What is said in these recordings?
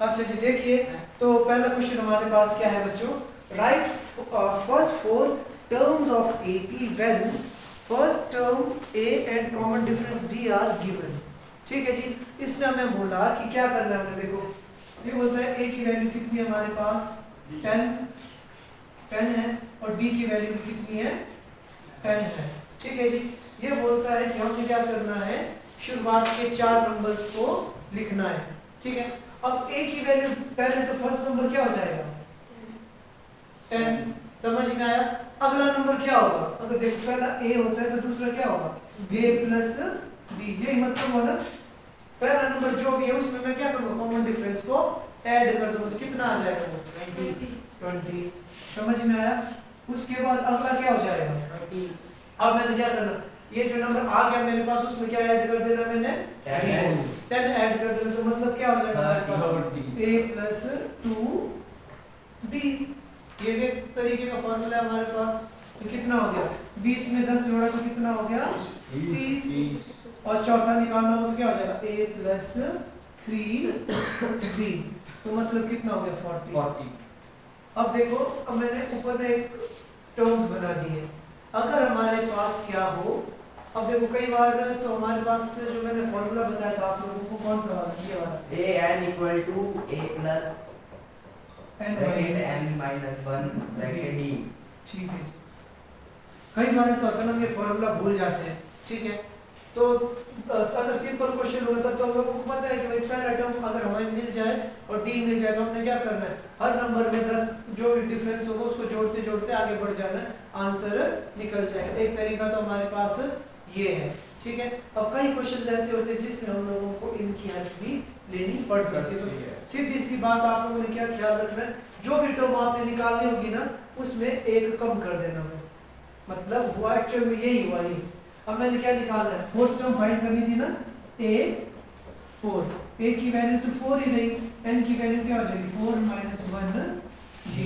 अच्छा जी देखिए, तो पहला क्वेश्चन हमारे पास क्या है बच्चों, right first four terms of AP when first term A and common difference D R given. ठीक है जी, इसने हमें बोला कि क्या करना है। हमने देखो ये बोलता है ए की वैल्यू कितनी है हमारे पास 10 है और डी की वैल्यू कितनी है 10 है। ठीक है जी, ये बोलता है कि हमें क्या करना है, शुरुआत के 4 नंबर्स को लिखना है। ठीक है, अब a की वैल्यू 10 है तो फर्स्ट नंबर क्या हो जाएगा 10, समझ में आया। अगला नंबर क्या होगा, अगर देखो पहला a होता है तो दूसरा क्या होगा a प्लस d, यही मतलब हुआ ना। पहला नंबर जो भी है उसमें मैं क्या करूंगा, कॉमन डिफरेंस को ऐड कर दूंगा तो कितना आ जाएगा वो 20, समझ में आया। उसके बाद अगला क्या हो जाएगा, अब मैंने क्या करना, ये जो नंबर आ गया मेरे पास उसमें क्या ऐड कर देना मैंने 10 ऐड कर देना, तो मतलब क्या हो जाएगा हमारे पास a प्लस 2d। ये भी एक तरीके का फॉर्मूला है हमारे पास। तो कितना हो गया, 20 में 10 जोड़ा तो कितना हो गया 30, और चौथा निकालना हो तो क्या हो जाएगा a प्लस 3d, तो मतलब कितना हो गया 40। अब देखो, अब मैंने ऊपर में एक टर्म्स बना दिए। अगर हमारे पास क्या हो, अब देखो कई बार तो हमारे पास जो मैंने फॉर्मूला बताया था आप लोगों को, कौन सा वाला, ये वाला a n equal to a plus bracket n minus 1 bracket d। ठीक है, कई बार ऐसा होता है ना, ये फॉर्मूला भूल जाते हैं। ठीक है, तो अगर सिंपल क्वेश्चन होता तो हम लोगों को पता है कि भाई पहला टर्म अगर हमें मिल जाए और डी मिल जाए तो हमने क्या करना है, हर नंबर में 10 जो भी डिफरेंस होगा उसको जोड़ते जोड़ते आगे बढ़ जाना है, आंसर निकल जाएगा। एक तरीका तो हमारे पास ये है। ठीक है, अब कई क्वेश्चन ऐसे होते हैं जिसमें हम लोगों को इनकी हेल्प भी लेनी पड़ सकती है। तो सीधी सी बात, आप लोगों ने क्या ख्याल रखना है, जो भी टर्म आपने निकालनी होगी ना उसमें एक कम कर देना बस, मतलब हुआ एक्चुअल में यही हुआ ही। अब मैंने क्या निकालना है, फोर्थ टर्म फाइंड करनी थी ना, a की वैल्यू तो 4 ही रही, n की वैल्यू क्या हो जाएगी 4 माइनस 1 g,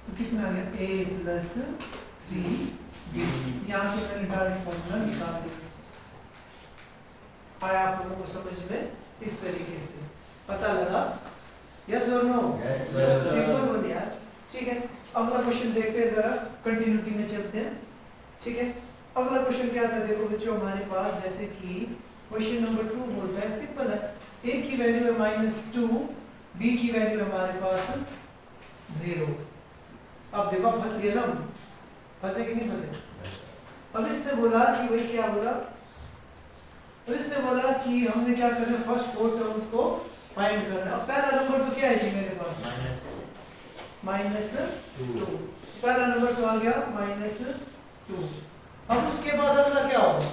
तो कितना आ गया a प्लस 3d। यहाँ से मैंने डायरेक्ट फॉर्मूला निकाल दिया। आया आप लोगों को समझ में, इस तरीके से पता लगा, यस और नो, सिंपल हो गया। ठीक है, अगला क्वेश्चन देखते हैं जरा, कंटिन्यूटी में चलते हैं। ठीक है, अगला क्वेश्चन क्या था, देखो बच्चों हमारे पास, जैसे कि क्वेश्चन नंबर 2 बोलता है, सिंपल है, a की वैल्यू है -2, b की वैल्यू है हमारे पास 0। अब देखो फंस गए ना, फंसे कि नहीं फंसे। अब इसने बोला कि भाई क्या बोला, तो इसने बोला कि हमने क्या करना है, फर्स्ट 4 टर्म्स को फाइंड करना है। अब पहला नंबर तो क्या है जी मेरे पास -2, पहला नंबर तो आ गया -2। अब उसके बाद अगला क्या होगा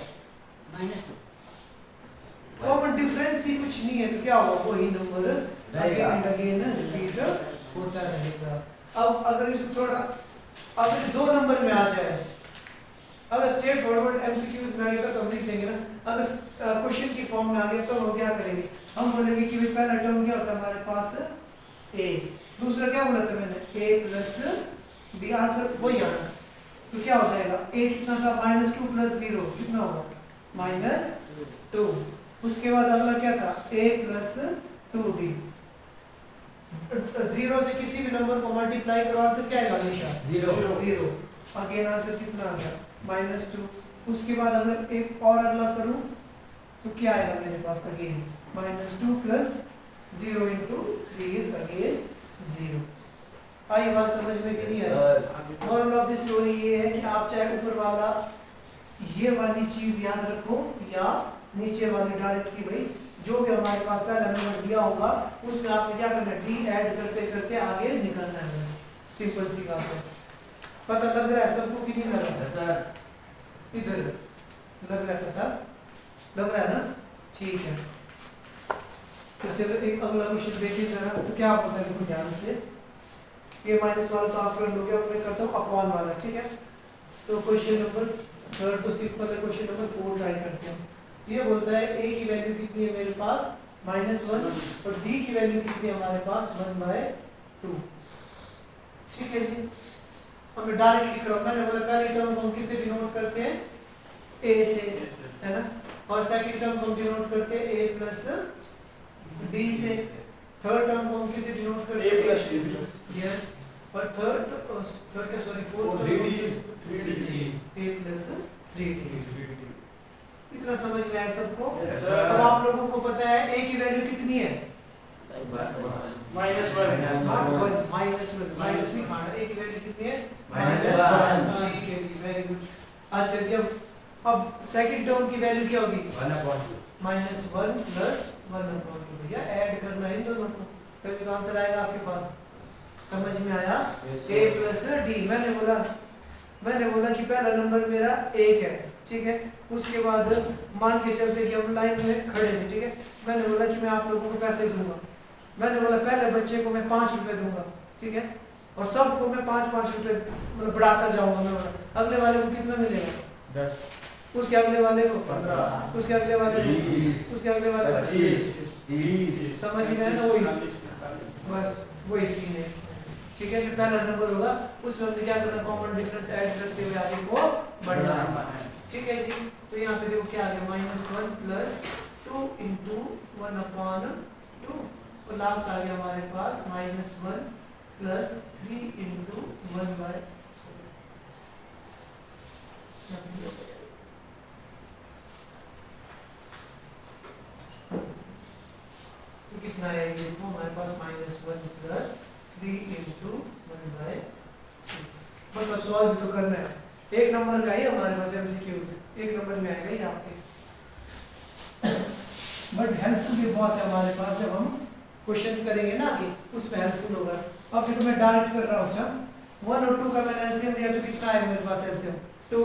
-2, कॉमन डिफरेंस ही कुछ नहीं है तो क्या होगा, वही number again and again repeat होता रहेगा। अब अगर इसको थोड़ा, अगर 2 नंबर में आ जाए, अगर स्ट्रेट फॉरवर्ड एमसीक्यूज में आ गया तो हम लिख देंगे ना, अगर क्वेश्चन की फॉर्म में आ गया तो हम क्या करेंगे, हम बोलेंगे कि भाई पहला टर्म क्या होता है हमारे पास a, दूसरा क्या बोला था मैंने a प्लस d, आंसर वही आना, तो क्या हो जाएगा a कितना था -2 प्लस 0 कितना होगा -2। उसके बाद अगला क्या था a प्लस 2d, 0 से किसी भी नंबर को मल्टीप्लाई करो आंसर क्या आएगा हमेशा 0। अगेन आंसर कितना आ गया -2। उसके बाद अगर एक और अगला करूं तो क्या आएगा मेरे पास, again -2 plus 0 into 3 is again 0। आई बात समझ में कि नहीं आई। मोरल ऑफ द स्टोरी ये है कि आप चाहे ऊपर वाला ये वाली चीज याद रखो या नीचे वाली डायरेक्ट की, भाई जो भी हमारे पास पहला नंबर दिया होगा उसमें आपने क्या करना है, डी ऐड करते करते आगे निकलना है, बस सिंपल सी बात है। पता लग रहा है सबको कि नहीं लग रहा है सर, इधर लग रहा है, पता लग रहा है ना, ठीक है। तो चलो एक अगला क्वेश्चन देखिए जरा, तो क्या होता है देखो ध्यान से, ये माइनस वाला तो आप कर लोगे, अब मैं करता हूँ अपॉन वाला। ठीक है, तो क्वेश्चन नंबर 3 तो सिंपल है, क्वेश्चन नंबर 4 ट्राई करते हैं। ये बोलता है a की वैल्यू कितनी है मेरे पास -1 और d की वैल्यू कितनी है हमारे पास 1/2। ठीक है जी, हमें डायरेक्ट लिख रहा हूँ, मैंने बोला पहली टर्म को हम किससे डिनोट करते हैं a से, है ना, और सेकंड टर्म को हम डिनोट करते हैं a प्लस d से, थर्ड टर्म को हम किसे डिनोट करते a हैं? plus d plus यस, और थर्ड का sorry fourth 3d a plus 3d। इतना समझ में आया सबको? Yes, अब sir. आप लोगों को पता है a की वैल्यू कितनी है? minus 1 माइनस नहीं खाना, a की वैल्यू कितनी है? -1। ठीक है जी, वेरी गुड। अच्छा जब अब सेकंड टर्म की वैल्यू क्या होगी? 1/2। -1 प्लस 1/2। भैया ऐड करना है इन दोनों को, तभी तो आंसर आएगा आपके पास। समझ में आया? a plus d। मैंने बोला कि पहला नंबर मेरा 1 है, ठीक है। उसके बाद मान के चलते कि हम लाइन में खड़े हैं, ठीक है। मैंने बोला कि मैं आप लोगों को पैसे दूंगा। मैंने बोला पहले बच्चे को मैं 5 रुपए दूंगा, ठीक है, और सबको मैं 5-5 रुपए मतलब बढ़ाता जाऊंगा। मैं बोला अगले वाले को कितना मिलेगा? 10 उसके अगले वाले को 15 उसके अगले वाले को 20 उसके अगले वाले को 25 30। समझ में आया ना? वही बस वही सीन है, ठीक है। जो पहला नंबर होगा उसमें हमने क्या करना, कॉमन डिफरेंस ऐड करते हुए आगे को बढ़ना है, ठीक है जी। तो यहाँ पे देखो क्या आ गया, -1 प्लस 2 इंटू 1/2 और लास्ट आ गया हमारे पास -1 प्लस 3 इंटू 1/, तो कितना है ये देखो हमारे पास -1 प्लस 3 इंटू 1/। बस अब सॉल्व भी तो करना है। एक नंबर का ही हमारे पास एमसीक्यूज एक नंबर में आएगा ही आपके, बट हेल्पफुल ये बहुत है हमारे पास। जब हम क्वेश्चंस करेंगे ना आगे उसमें हेल्पफुल होगा। अब देखो मैं डायरेक्ट कर रहा हूँ। अच्छा 1 और 2 का मैंने एलसीएम लिया तो कितना आएगा मेरे पास एलसीएम? 2। तो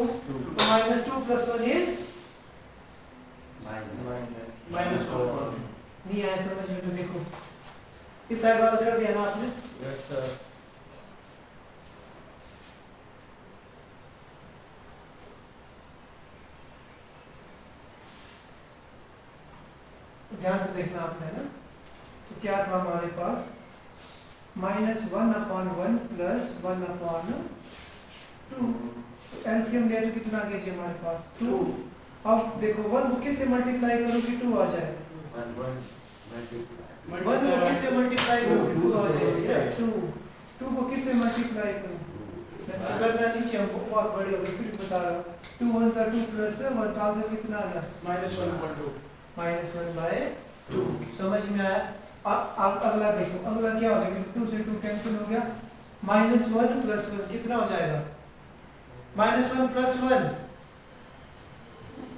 -2 प्लस 1 इज minus 1 नहीं आया समझ में? तो देखो इस साइड वाला कर दिया ना आपने? yes sir ध्यान से देखना आपने ना। तो क्या था हमारे पास? -1/1 प्लस 1/2। तो एलसीएम लिया तो कितना आ गया जी हमारे पास? 2। अब देखो 1 को किससे मल्टीप्लाई करो कि 2 आ जाए? 1 को किससे मल्टीप्लाई करो कि 2 आ जाए? 2 को किससे मल्टीप्लाई करो? ऐसा करना नहीं चाहिए हमको, बहुत बड़े हो गए फिर बता रहा हूँ। 2 1 + 2 प्लस 1 का आंसर कितना आ गया? -1/2 -1/2। समझ में आया? अब अगला देखो, अगला क्या हो गया? 2 से 2 कैंसिल हो गया। -1 प्लस 1 कितना हो जाएगा? -1 प्लस 1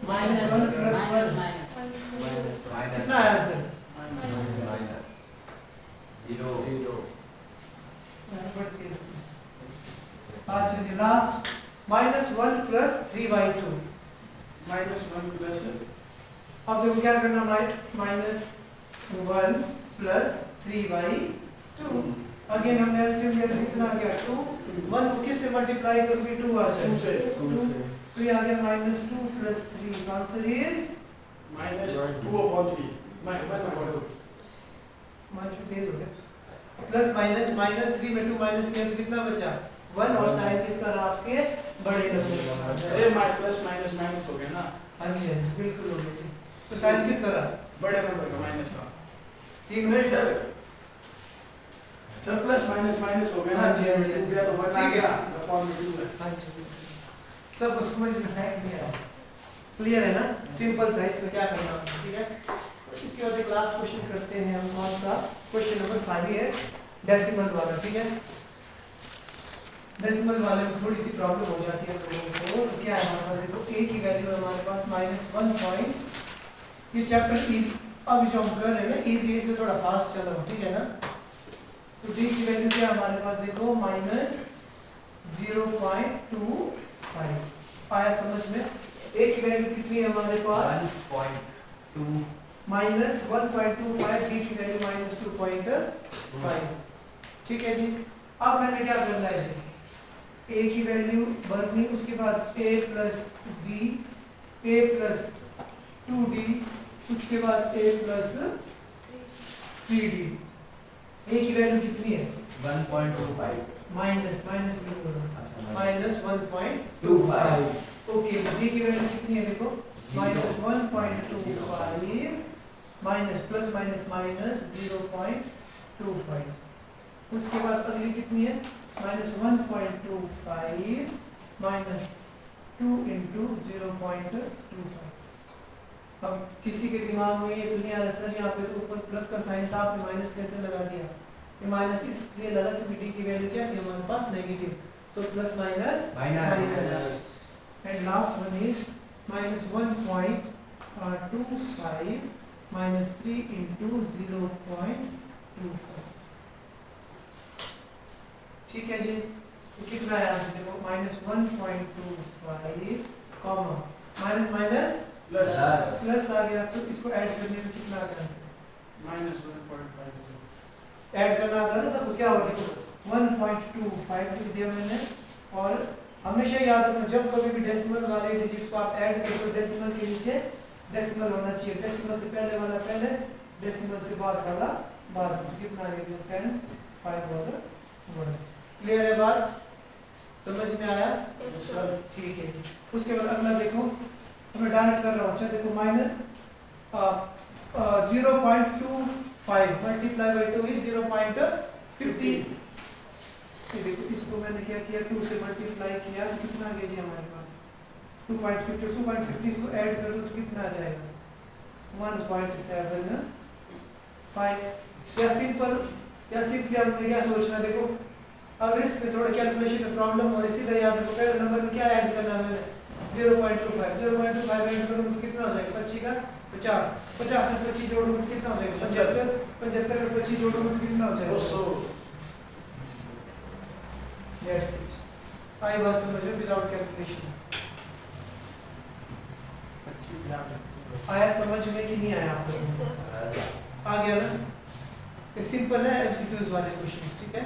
-1 प्लस 1 कितना है आंसर? 0 अच्छा जी लास्ट -1 प्लस 3/2। -1 plus अब देखो क्या करना, -1 प्लस 3/2। अगेन हमने एलसीएम लिया तो कितना आ गया? 2। 1 को किससे मल्टीप्लाई करोगे? 2 आ 2 से जाए। तो ये आ गया -2 प्लस 3। आंसर इज -2/3 1/2 माइनस तेज हो गया। प्लस माइनस 3 में 2 माइनस किया तो कितना बचा? 1 और साइन किस तरह आपके बड़े नंबर। अरे प्लस माइनस माइनस हो गया ना। हाँ जी बिल्कुल हो गया। तो साइन किस तरह? बड़े नंबर का माइनस का 3 नहीं sir sir plus minus minus हो गया ना। हाँ जी, हाँ जी, हाँ जी। तो बचा ठीक है। गया अपॉन में 2 है। हाँ जी सब समझ में है कि नहीं आया? क्लियर है ना? सिंपल सा, इसमें क्या करना है, ठीक है। इसके बाद एक लास्ट क्वेश्चन करते हैं हम। कौन सा? क्वेश्चन नंबर 5 ही है, डेसिमल वाला, ठीक है। डेसिमल वाले में थोड़ी सी प्रॉब्लम हो जाती है हम लोगों को। तो क्या है हमारे पास? देखो a की वैल्यू है हमारे पास -1 पॉइंट। ये चैप्टर इज अभी जो हम कर रहे हैं ना इजी से थोड़ा फास्ट चलो, ठीक है ना। तो d की वैल्यू क्या है हमारे पास? देखो -0.25 आया समझ में? a की वैल्यू कितनी है हमारे पास? 1.2 -1.25। d की वैल्यू -2.5, ठीक है जी। अब मैंने क्या करना है इसे? a की वैल्यू भरनी, उसके बाद a plus b, a plus 2d, उसके बाद a प्लस 3d। a की वैल्यू कितनी है? 1.25 माइनस -1.25। ओके d की वैल्यू कितनी है? देखो -1.25 माइनस प्लस माइनस माइनस 0.5 1.25। उसके बाद अगली कितनी है -1.25 माइनस 2 इंटू 0.25। अब किसी के दिमाग में ये नहीं आ रहा सर यहाँ पे तो ऊपर प्लस का साइन था आपने माइनस कैसे लगा दिया? ये माइनस इसलिए लगा क्योंकि डी की वैल्यू क्या थी हमारे पास नेगेटिव, तो plus minus minus and last one is -1.25 minus 3 into 0.25। ठीक है जी, तो कितना है आंसर देखो -1.25 comma minus minus plus plus आ गया, तो इसको ऐड करने में कितना आ गया आंसर? -1.50। ऐड करना आता है ना सबको, क्या होगा देखो 1.25 लिख दिया मैंने। और हमेशा याद रखना जब कभी भी डेसिमल वाले डिजिट्स को आप ऐड करो तो डेसिमल के नीचे डेसिमल होना चाहिए, डेसिमल से पहले वाला पहले, डेसिमल से बाद वाला बाद में। कितना आ गया 10 5 वाला 1। क्लियर है बात? समझ में आया? सर ठीक है जी। उसके बाद अगला देखो, मैं डायरेक्ट कर रहा हूँ। अच्छा देखो -0.25 मल्टीप्लाई बाई 2 इज 0.50। देखो इसको मैंने क्या किया 2 से मल्टीप्लाई किया तो कितना आ गया जी हमारे पास 2.50 इसको ऐड कर दो तो कितना आ जाएगा 1.75। या सिंपली हमने क्या सोचना देखो, अगर इसमें थोड़ा कैलकुलेशन में प्रॉब्लम हो रही सीधा याद रखो पहले नंबर में क्या ऐड करना है मैंने 0.25 ऐड करूँ तो कितना हो जाएगा 25 का 50 में 25 जोड़ोगे तो कितना हो जाएगा 75 में 25 जोड़ोगे तो कितना हो जाएगा 200। That's it. आई बात समझ लो विदाउट कैलकुलेशन। आया समझ में कि नहीं आया आपको? आ गया ना? ये सिंपल है एमसीक्यूज वाले क्वेश्चंस, ठीक है।